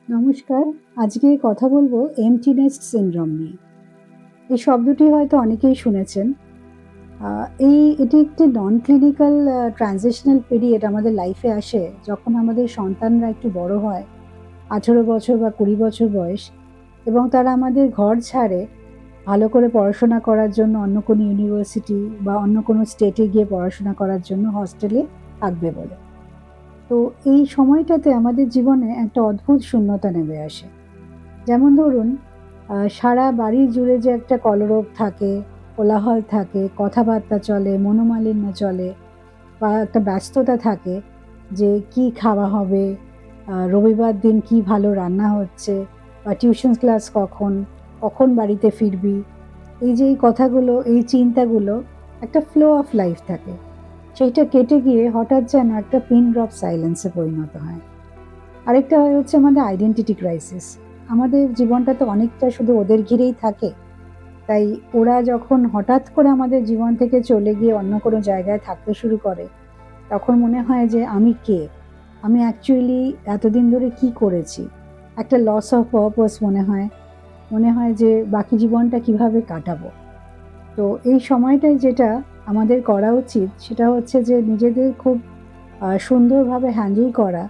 নমস্কার। আজকে কথা বলবো এম্পটি নেস্ট সিনড্রোম নিয়ে। এই শব্দটি হয়তো অনেকেই শুনেছেন। এটি একটি নন ক্লিনিক্যাল ট্রানজিশনাল পিরিয়ড আমাদের লাইফে আসে যখন আমাদের সন্তানরা একটু বড় হয়, 18 বছর বা 20 বছর বয়স, এবং তারা আমাদের ঘর ছাড়ে ভালো করে পড়াশোনা করার জন্য অন্য কোনো ইউনিভার্সিটি বা অন্য কোনো স্টেটে গিয়ে পড়াশোনা করার জন্য হস্টেলে থাকবে বলে। তো এই সময়টাতে আমাদের জীবনে একটা অদ্ভুত শূন্যতা নেমে আসে। যেমন ধরুন, সারা বাড়ি জুড়ে যে একটা কলরব থাকে, কোলাহল থাকে, কথাবার্তা চলে, মনোমালিন্য চলে, বা একটা ব্যস্ততা থাকে যে কি খাওয়া হবে, রবিবার দিন কি ভালো রান্না হচ্ছে, বা টিউশন ক্লাস কখন, কখন বাড়িতে ফিরবি। এই যে এই কথাগুলো, এই চিন্তাগুলো, একটা ফ্লো অফ লাইফ থাকে। সেইটা কেটে গিয়ে হঠাৎ যেন একটা পিন ড্রপ সাইলেন্সে পরিণত হয়। আরেকটা হচ্ছে আমাদের আইডেন্টিটি ক্রাইসিস। আমাদের জীবনটা তো অনেকটা শুধু ওদের ঘিরেই থাকে। তাই ওরা যখন হঠাৎ করে আমাদের জীবন থেকে চলে গিয়ে অন্য কোনো জায়গায় থাকতে শুরু করে, তখন মনে হয় যে আমি কে? আমি অ্যাকচুয়ালি এতদিন ধরে কি করেছি? একটা লস অফ পারপাস মনে হয়। মনে হয় যে বাকি জীবনটা কিভাবে কাটাবো? তো এই সময়টায় যেটা আমাদের করা উচিত সেটা হচ্ছে যে নিজেদের খুব সুন্দরভাবে হ্যান্ডেল করা,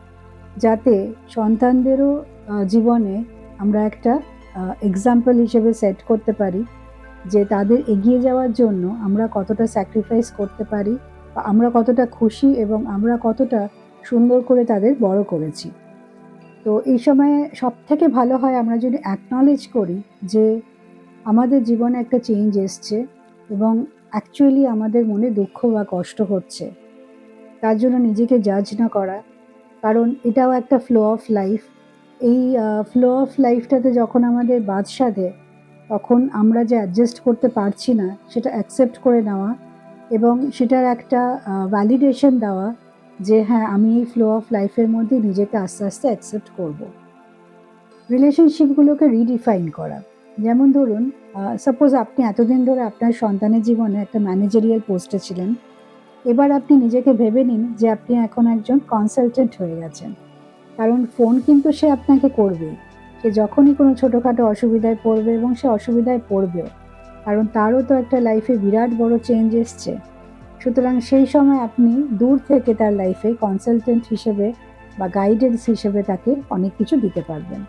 যাতে সন্তানদেরও জীবনে আমরা একটা এক্সাম্পল হিসেবে সেট করতে পারি যে তাদের এগিয়ে যাওয়ার জন্য আমরা কতটা স্যাক্রিফাইস করতে পারি, বা আমরা কতটা খুশি এবং আমরা কতটা সুন্দর করে তাদের বড় করেছি। তো এই সময়ে সবথেকে ভালো হয় আমরা যদি অ্যাকনলেজ করি যে আমাদের জীবনে একটা চেঞ্জ এসছে এবং অ্যাকচুয়ালি আমাদের মনে দুঃখ বা কষ্ট হচ্ছে। তার জন্য নিজেকে জাজ না করা, কারণ এটাও একটা ফ্লো অফ লাইফ। এই ফ্লো অফ লাইফটাতে যখন আমাদের বাদ সাধে, তখন আমরা যে অ্যাডজাস্ট করতে পারছি না সেটা অ্যাকসেপ্ট করে নেওয়া এবং সেটার একটা ভ্যালিডেশন দেওয়া যে হ্যাঁ, আমি এই ফ্লো অফ লাইফের মধ্যে নিজেকে আস্তে আস্তে অ্যাকসেপ্ট করব। রিলেশনশিপগুলোকে রিডিফাইন করা। যেমন ধরুন, সাপোজ আপনি এতদিন ধরে আপনার সন্তানের জীবনে একটা ম্যানেজারিয়াল পোস্টে ছিলেন। এবার আপনি নিজেকে ভেবে নিন যে আপনি এখন একজন কনসালটেন্ট হয়ে গেছেন। কারণ ফোন কিন্তু সে আপনাকে করবেই। সে যখনই কোনো ছোটোখাটো অসুবিধায় পড়বে, এবং সে অসুবিধায় পড়বেও। কারণ তারও তো একটা লাইফে বিরাট বড় চেঞ্জ এসছে। সুতরাং সেই সময় আপনি দূর থেকে তার লাইফে কনসালটেন্ট হিসেবে বা গাইডেন্স হিসেবে তাকে অনেক কিছু দিতে পারবেন।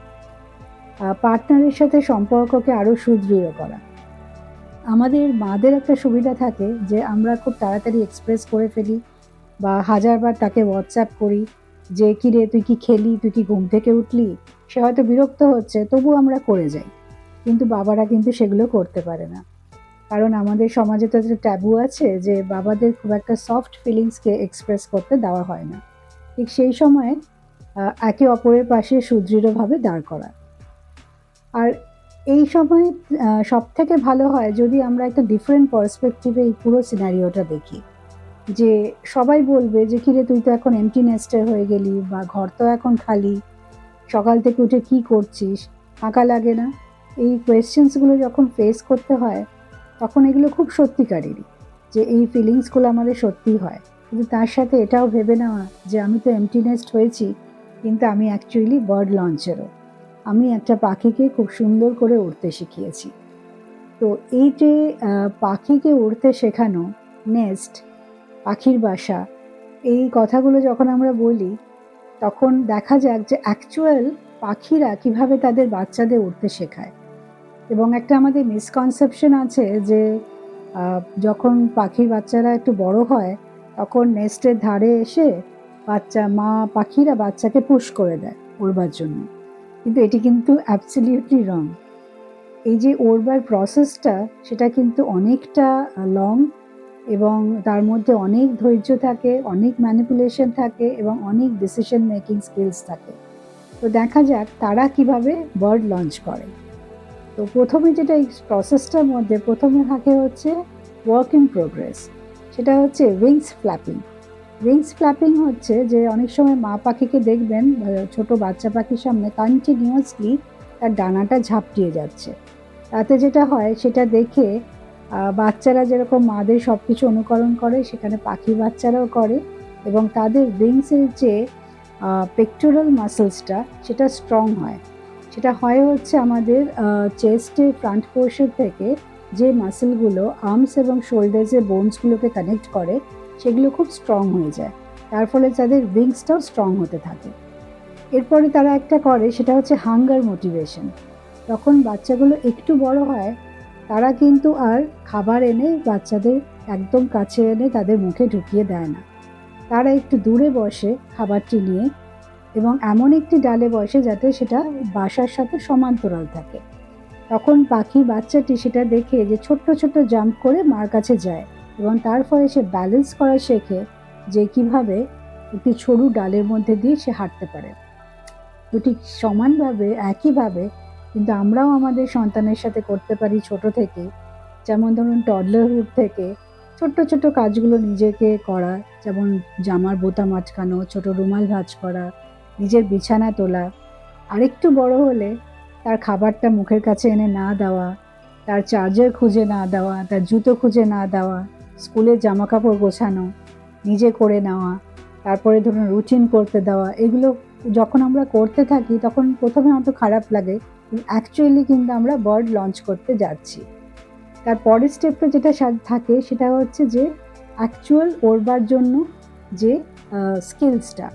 পার্টনারের সাথে সম্পর্ককে আরও সুদৃঢ় করা। আমাদের মাদের একটা সুবিধা থাকে যে আমরা খুব তাড়াতাড়ি এক্সপ্রেস করে ফেলি, বা হাজারবার তাকে হোয়াটসঅ্যাপ করি যে কী রে, তুই কি খেলি, তুই কি ঘুম থেকে উঠলি। সে হয়তো বিরক্ত হচ্ছে, তবু আমরা করে যাই। কিন্তু বাবারা কিন্তু সেগুলো করতে পারে না। কারণ আমাদের সমাজে তো একটা ট্যাবু আছে যে বাবাদের খুব একটা সফট ফিলিংসকে এক্সপ্রেস করতে দেওয়া হয় না। ঠিক সেই সময়ে একে অপরের পাশে সুদৃঢ়ভাবে দাঁড় করা। আর এই সময় সবথেকে ভালো হয় যদি আমরা একটা ডিফারেন্ট পার্সপেক্টিভে এই পুরো সিনারিওটা দেখি। যে সবাই বলবে যে কিরে, তুই তো এখন এমটি নেস্টার হয়ে গেলি, বা ঘর তো এখন খালি, সকাল থেকে উঠে কি করছিস, ফাঁকা লাগে না? এই কোয়েশ্চেন্সগুলো যখন ফেস করতে হয়, তখন এগুলো খুব সত্যিকারেরই, যে এই ফিলিংসগুলো আমাদের সত্যিই হয়। কিন্তু তার সাথে এটাও ভেবে নেওয়া যে আমি তো এমটি নেস্ট হয়েছি, কিন্তু আমি অ্যাকচুয়ালি বার্ড লঞ্চেরও। আমি একটা পাখিকে খুব সুন্দর করে উড়তে শিখিয়েছি। তো এই যে পাখিকে উড়তে শেখানো, নেস্ট, পাখির বাসা, এই কথাগুলো যখন আমরা বলি, তখন দেখা যাক যে অ্যাকচুয়াল পাখিরা কিভাবে তাদের বাচ্চাদের উড়তে শেখায়। এবং একটা আমাদের মিসকনসেপশন আছে যে যখন পাখির বাচ্চারা একটু বড় হয়, তখন নেস্টের ধারে এসে মা পাখিরা বাচ্চাকে পুশ করে দেয় উড়বার জন্য। কিন্তু এটি কিন্তু অ্যাবসলিউটলি রং। এই যে ওড়বার প্রসেসটা, সেটা কিন্তু অনেকটা লং, এবং তার মধ্যে অনেক ধৈর্য থাকে, অনেক ম্যানিপুলেশন থাকে, এবং অনেক ডিসিশন মেকিং স্কিলস থাকে। তো দেখা যাক তারা কিভাবে বার্ড লঞ্চ করে। তো প্রথমে যেটা এই প্রসেসটার মধ্যে প্রথমে থাকে হচ্ছে ওয়ার্ক ইন প্রোগ্রেস। সেটা হচ্ছে উইংস ফ্ল্যাপিং। উইংস ফ্ল্যাপিং হচ্ছে যে অনেক সময় মা পাখিকে দেখবেন ছোট বাচ্চা পাখির সামনে কন্টিনিউয়াসলি তার ডানাটা ঝাপটিয়ে যাচ্ছে। তাতে যেটা হয় সেটা দেখে বাচ্চারা যেরকম মাদের সব কিছু অনুকরণ করে, সেখানে পাখি বাচ্চারাও করে, এবং তাদের উইংসের যে পেক্টোরাল মাসেলসটা সেটা স্ট্রং হয়। সেটা হয় হচ্ছে আমাদের চেস্টের ফ্রন্ট পোর্শন থেকে যে মাসেলগুলো আর্মস এবং শোল্ডার্সের বোনসগুলোকে কানেক্ট করে সেগুলো খুব স্ট্রং হয়ে যায়। তার ফলে তাদের উইংসটাও স্ট্রং হতে থাকে। এরপরে তারা একটা করে সেটা হচ্ছে হাঙ্গার মোটিভেশন। যখন বাচ্চাগুলো একটু বড় হয় তারা কিন্তু আর খাবার এনে বাচ্চাদের একদম কাছে এনে তাদের মুখে ঢুকিয়ে দেয় না। তারা একটু দূরে বসে খাবারটি নিয়ে এবং এমন একটি ডালে বসে যাতে সেটা বাসার সাথে সমান্তরাল থাকে। তখন পাখি বাচ্চাটি সেটা দেখে যে ছোট্ট ছোট্ট জাম্প করে মার কাছে যায় এবং তার ফলে সে ব্যালেন্স করা শেখে যে কিভাবে একটি সরু ডালের মধ্যে দিয়ে সে হাঁটতে পারে। তো ঠিক সমানভাবে একইভাবে কিন্তু আমরাও আমাদের সন্তানের সাথে করতে পারি ছোট থেকে। যেমন ধরুন টডলারহুড থেকে ছোট্ট ছোট্ট কাজগুলো নিজেকে করা, যেমন জামার বোতাম আটকানো, ছোট রুমাল ভাঁজ করা, নিজের বিছানা তোলা। আরেকটু বড় হলে তার খাবারটা মুখের কাছে এনে না দেওয়া, তার চার্জার খুঁজে না দেওয়া, তার জুতো খুঁজে না দেওয়া, স্কুলের জামা কাপড় গোছানো নিজে করে নেওয়া, তারপরে ধরুন রুটিন করতে দেওয়া। এগুলো যখন আমরা করতে থাকি তখন প্রথমে হয়তো খারাপ লাগে, অ্যাকচুয়ালি কিন্তু আমরা বার্ড লঞ্চ করতে যাচ্ছি। তার পরের স্টেপটা যেটা থাকে সেটা হচ্ছে যে অ্যাকচুয়াল ওড়বার জন্য যে স্কিলসটা,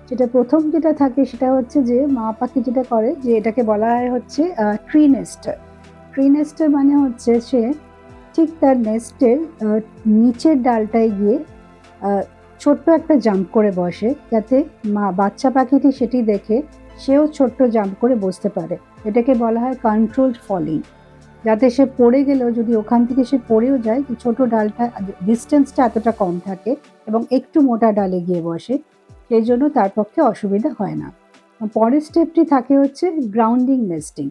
যেটা প্রথম যেটা থাকে সেটা হচ্ছে যে মা পাখি যেটা করে যে এটাকে বলা হয় হচ্ছে ট্রি নেস্টার। ট্রি নেস্টার মানে হচ্ছে সে ঠিক তার নেস্টের নিচের ডালটায় গিয়ে ছোট্ট একটা জাম্প করে বসে, যাতে বাচ্চা পাখিটি সেটি দেখে সেও ছোট্ট জাম্প করে বসতে পারে। এটাকে বলা হয় কন্ট্রোলড ফলিং। যাতে সে পড়ে গেলেও যদি ওখান থেকে সে পড়েও যায়, ছোট ডালটা ডিস্টেন্সটা এতটা কম থাকে এবং একটু মোটা ডালে গিয়ে বসে, সেই জন্য তার পক্ষে অসুবিধা হয় না। পরের স্টেপটি থাকে হচ্ছে গ্রাউন্ডিং নেস্টিং।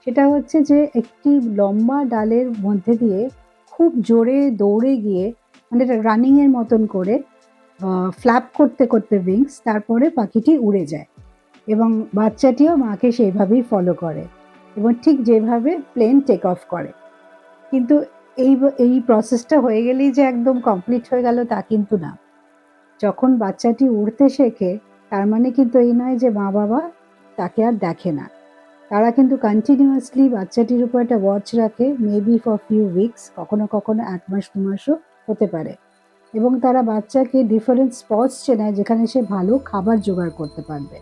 সেটা হচ্ছে যে একটি লম্বা ডালের মধ্যে দিয়ে খুব জোরে দৌড়ে গিয়ে, মানে এটা রানিংয়ের মতন করে ফ্ল্যাপ করতে করতে উইংস, তারপরে পাখিটি উড়ে যায় এবং বাচ্চাটিও মাকে সেইভাবেই ফলো করে এবং ঠিক যেভাবে প্লেন টেক অফ করে। কিন্তু এই এই প্রসেসটা হয়ে গেলেই যে একদম কমপ্লিট হয়ে গেল তা কিন্তু না। যখন বাচ্চাটি উড়তে শেখে তার মানে কিন্তু এই নয় যে মা বাবা তাকে আর দেখে না। তারা কিন্তু কন্টিনিউয়াসলি বাচ্চাটির উপর একটা ওয়াচ রাখে, মেবি ফর ফিউ উইকস, কখনো কখনো 1 মাস 2 মাসও হতে পারে। এবং তারা বাচ্চাকে ডিফারেন্ট স্পটস চেনায় যেখানে সে ভালো খাবার জোগাড় করতে পারবে।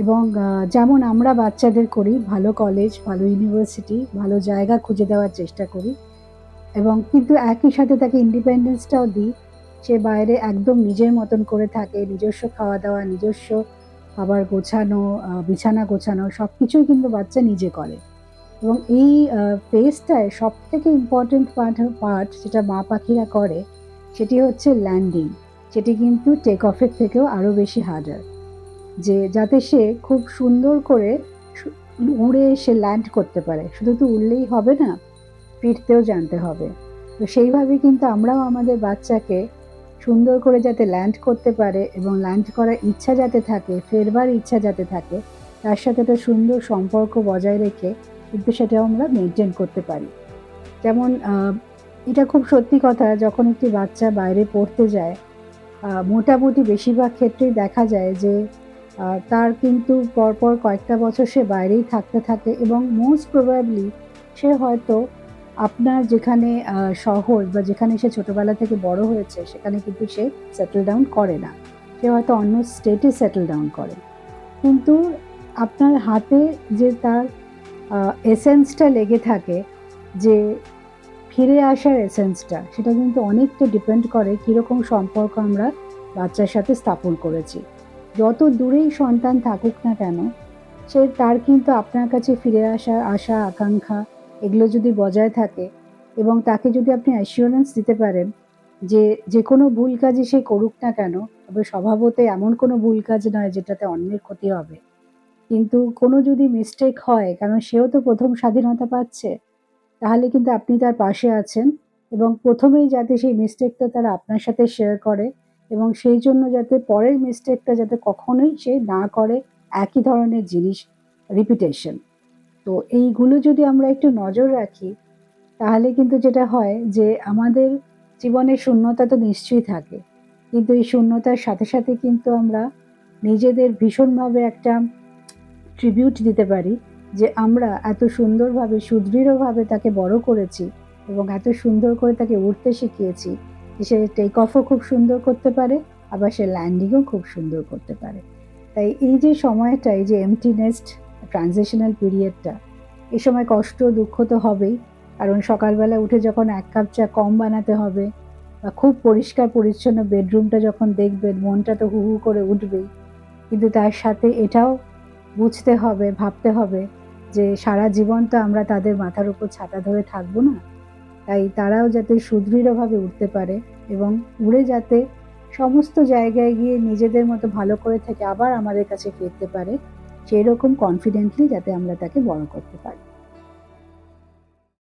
এবং যেমন আমরা বাচ্চাদের করি, ভালো কলেজ, ভালো ইউনিভার্সিটি, ভালো জায়গা খুঁজে দেওয়ার চেষ্টা করি এবং কিন্তু একই সাথে তাকে ইন্ডিপেন্ডেন্সটাও দিই। সে বাইরে একদম নিজের মতন করে থাকে, নিজস্ব খাওয়া দাওয়া, নিজস্ব খাবার গোছানো, বিছানা গোছানো সব কিছুই কিন্তু বাচ্চা নিজে করে। এবং এই ফেজটায় সবথেকে ইম্পর্টেন্ট পার্ট যেটা মা পাখিরা করে সেটি হচ্ছে ল্যান্ডিং। সেটি কিন্তু টেক অফের থেকেও আরও বেশি হার্ডার, যে যাতে সে খুব সুন্দর করে উড়ে এসে ল্যান্ড করতে পারে। শুধু তো উড়লেই হবে না, ফিরতেও জানতে হবে। তো সেইভাবে কিন্তু আমরাও আমাদের বাচ্চাকে সুন্দর করে যাতে ল্যান্ড করতে পারে এবং ল্যান্ড করার ইচ্ছা যাতে থাকে, ফেরবার ইচ্ছা যাতে থাকে, তার সাথে একটা সুন্দর সম্পর্ক বজায় রেখে কিন্তু সেটাও আমরা মেনটেন করতে পারি। যেমন এটা খুব সত্যি কথা, যখন একটি বাচ্চা বাইরে পড়তে যায় মোটামুটি বেশিরভাগ ক্ষেত্রেই দেখা যায় যে তার কিন্তু পরপর কয়েকটা বছর সে বাইরেই থাকতে থাকে এবং মোস্ট প্রবাবলি সে হয়তো আপনার যেখানে শহর বা যেখানে সে ছোটোবেলা থেকে বড় হয়েছে সেখানে কিন্তু সে সেটেল ডাউন করে না। সে হয়তো অন্য স্টেটে সেটেল ডাউন করে। কিন্তু আপনার হাতে যে তার এসেন্সটা লেগে থাকে, যে ফিরে আসার এসেন্সটা, সেটা কিন্তু অনেকটা ডিপেন্ড করে কীরকম সম্পর্ক আমরা বাচ্চার সাথে স্থাপন করেছি। যত দূরেই সন্তান থাকুক না কেন, সে তার কিন্তু আপনার কাছে ফিরে আসার আশা আকাঙ্ক্ষা এগুলো যদি বজায় থাকে এবং তাকে যদি আপনি অ্যাসিওরেন্স দিতে পারেন যে যে কোনো ভুল কাজই সে করুক না কেন, তবে স্বভাবতই এমন কোনো ভুল কাজ নয় যেটাতে অন্যের ক্ষতি হবে, কিন্তু কোনো যদি মিস্টেক হয়, কারণ সেও তো প্রথম স্বাধীনতা পাচ্ছে, তাহলে কিন্তু আপনি তার পাশে আছেন এবং প্রথমেই যাতে সেই মিস্টেকটা তারা আপনার সাথে শেয়ার করে এবং সেই জন্য যাতে পরের মিস্টেকটা যাতে কখনোই সে না করে একই ধরনের জিনিস রিপিটেশন। তো এইগুলো যদি আমরা একটু নজর রাখি তাহলে কিন্তু যেটা হয় যে আমাদের জীবনে শূন্যতা তো নিশ্চয়ই থাকে, কিন্তু এই শূন্যতার সাথে সাথে কিন্তু আমরা নিজেদের ভীষণভাবে একটা ট্রিবিউট দিতে পারি যে আমরা এত সুন্দরভাবে সুদৃঢ়ভাবে তাকে বড় করেছি এবং এত সুন্দর করে তাকে উঠতে শিখিয়েছি যে সে টেক অফও খুব সুন্দর করতে পারে, আবার সে ল্যান্ডিংও খুব সুন্দর করতে পারে। তাই এই যে সময়টা, এই যে এমটিনেস্ট ট্রানজিশনাল পিরিয়ডটা, এই সময় কষ্ট দুঃখ তো হবেই, কারণ সকালবেলা উঠে যখন 1 কাপ চা কম বানাতে হবে বা খুব পরিষ্কার পরিচ্ছন্ন বেডরুমটা যখন দেখবেন, মনটা তো হু হু করে উঠবেই। কিন্তু তার সাথে এটাও বুঝতে হবে, ভাবতে হবে যে সারা জীবন তো আমরা তাদের মাথার উপর ছাতা ধরে থাকবো না। তাই তারাও যাতে সুদৃঢ়ভাবে উঠতে পারে এবং উড়ে যাতে সমস্ত জায়গায় গিয়ে নিজেদের মতো ভালো করে থেকে আবার আমাদের কাছে ফিরতে পারে, সেই রকম কনফিডেন্টলি যাতে আমরা তাকে বড় করতে পারি।